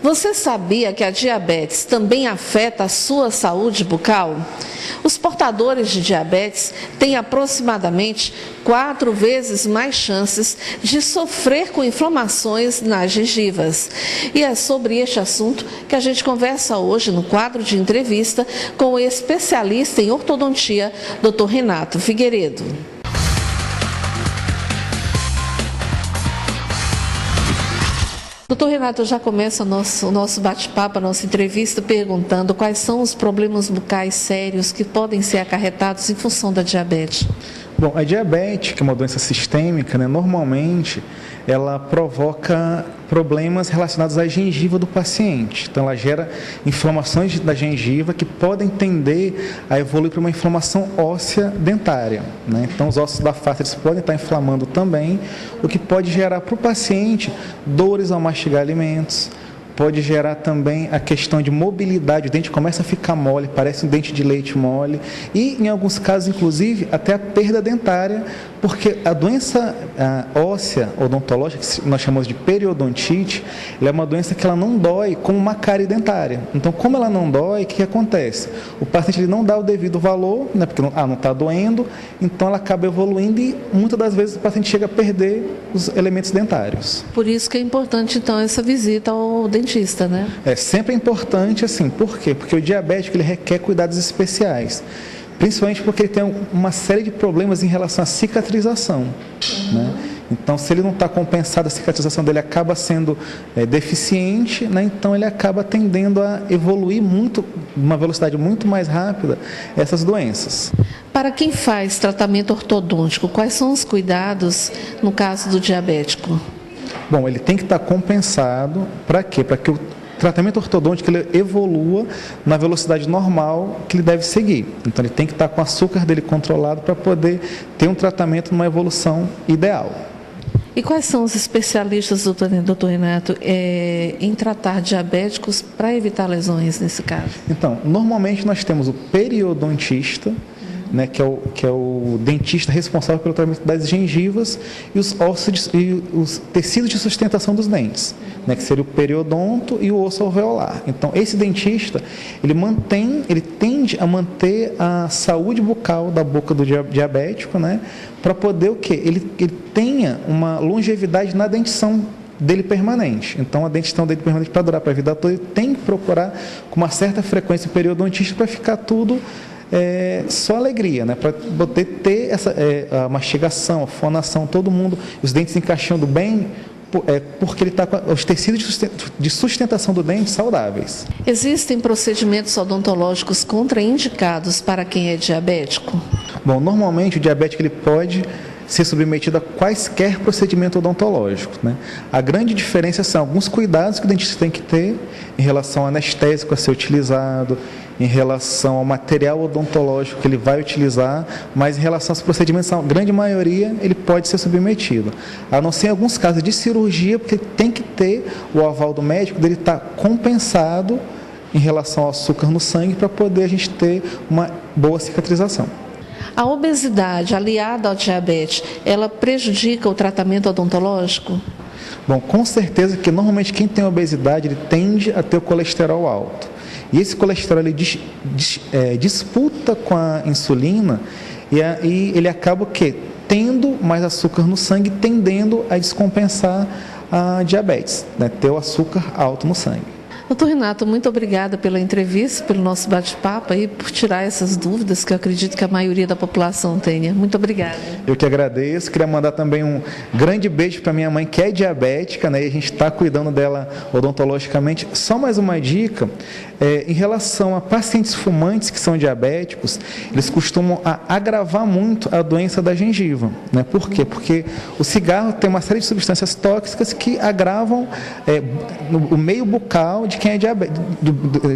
Você sabia que a diabetes também afeta a sua saúde bucal? Os portadores de diabetes têm aproximadamente 4 vezes mais chances de sofrer com inflamações nas gengivas. E é sobre este assunto que a gente conversa hoje no quadro de entrevista com o especialista em ortodontia, Dr. Renato Figueiredo. Doutor Renato, já começa o nosso bate-papo, a nossa entrevista, perguntando quais são os problemas bucais sérios que podem ser acarretados em função da diabetes. Bom, a diabetes, que é uma doença sistêmica, normalmente ela provoca problemas relacionados à gengiva do paciente. Então, ela gera inflamações da gengiva que podem tender a evoluir para uma inflamação óssea dentária. Então, os ossos da face eles podem estar inflamando também, o que pode gerar para o paciente dores ao mastigar alimentos. Pode gerar também a questão de mobilidade, o dente começa a ficar mole, parece um dente de leite mole e, em alguns casos, inclusive, até a perda dentária, porque a doença óssea odontológica, que nós chamamos de periodontite, ela é uma doença que ela não dói como uma cárie dentária. Então, como ela não dói, o que acontece? O paciente ele não dá o devido valor, porque não está doendo, então ela acaba evoluindo e, muitas das vezes, o paciente chega a perder os elementos dentários. Por isso que é importante, então, essa visita ao dentista, né? É sempre importante, assim, por quê? Porque o diabético ele requer cuidados especiais, principalmente porque ele tem uma série de problemas em relação à cicatrização, Então, se ele não está compensado, a cicatrização dele acaba sendo deficiente, então ele acaba tendendo a evoluir muito, uma velocidade muito mais rápida, essas doenças. Para quem faz tratamento ortodôntico, quais são os cuidados no caso do diabético? Bom, ele tem que estar compensado, para quê? Para que o tratamento ortodôntico ele evolua na velocidade normal que ele deve seguir. Então, ele tem que estar com o açúcar dele controlado para poder ter um tratamento numa evolução ideal. E quais são os especialistas, doutor Renato, em tratar diabéticos para evitar lesões nesse caso? Então, normalmente nós temos o periodontista, que é o dentista responsável pelo tratamento das gengivas e os ossos e os tecidos de sustentação dos dentes, que seria o periodonto e o osso alveolar. Então, esse dentista, ele tende a manter a saúde bucal da boca do diabético, para poder o quê? Ele tenha uma longevidade na dentição dele permanente. Então, a dentição dele permanente, para durar para a vida toda, ele tem que procurar com uma certa frequência o periodontista para ficar tudo só alegria, para poder ter a mastigação, a fonação, todo mundo, os dentes encaixando bem, porque ele está com os tecidos de sustentação do dente saudáveis. Existem procedimentos odontológicos contraindicados para quem é diabético? Bom, normalmente o diabético ele pode ser submetido a quaisquer procedimento odontológico. A grande diferença são alguns cuidados que o dentista tem que ter em relação ao anestésico a ser utilizado, em relação ao material odontológico que ele vai utilizar, mas em relação aos procedimentos, a grande maioria, ele pode ser submetido. A não ser em alguns casos de cirurgia, porque tem que ter o aval do médico, dele estar compensado em relação ao açúcar no sangue, para poder a gente ter uma boa cicatrização. A obesidade aliada ao diabetes, ela prejudica o tratamento odontológico? Bom, com certeza que normalmente quem tem obesidade, ele tende a ter o colesterol alto. E esse colesterol ele disputa com a insulina e ele acaba tendo mais açúcar no sangue, tendendo a descompensar a diabetes, ter o açúcar alto no sangue. Doutor Renato, muito obrigada pela entrevista, pelo nosso bate-papo e por tirar essas dúvidas que eu acredito que a maioria da população tenha. Muito obrigada. Eu que agradeço. Queria mandar também um grande beijo para minha mãe, que é diabética, e a gente está cuidando dela odontologicamente. Só mais uma dica, em relação a pacientes fumantes que são diabéticos, eles costumam agravar muito a doença da gengiva. Por quê? Porque o cigarro tem uma série de substâncias tóxicas que agravam o meio bucal de quem é diabético,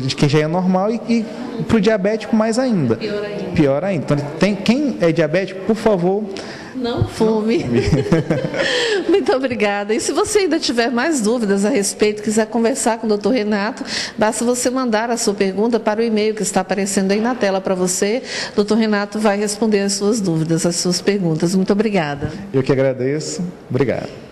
de quem já é normal e para o diabético mais ainda. Pior ainda. Então, quem é diabético, por favor, não fume. Muito obrigada. E se você ainda tiver mais dúvidas a respeito, quiser conversar com o Dr. Renato, basta você mandar a sua pergunta para o e-mail que está aparecendo aí na tela para você. O Dr. Renato vai responder as suas dúvidas, as suas perguntas. Muito obrigada. Eu que agradeço. Obrigado.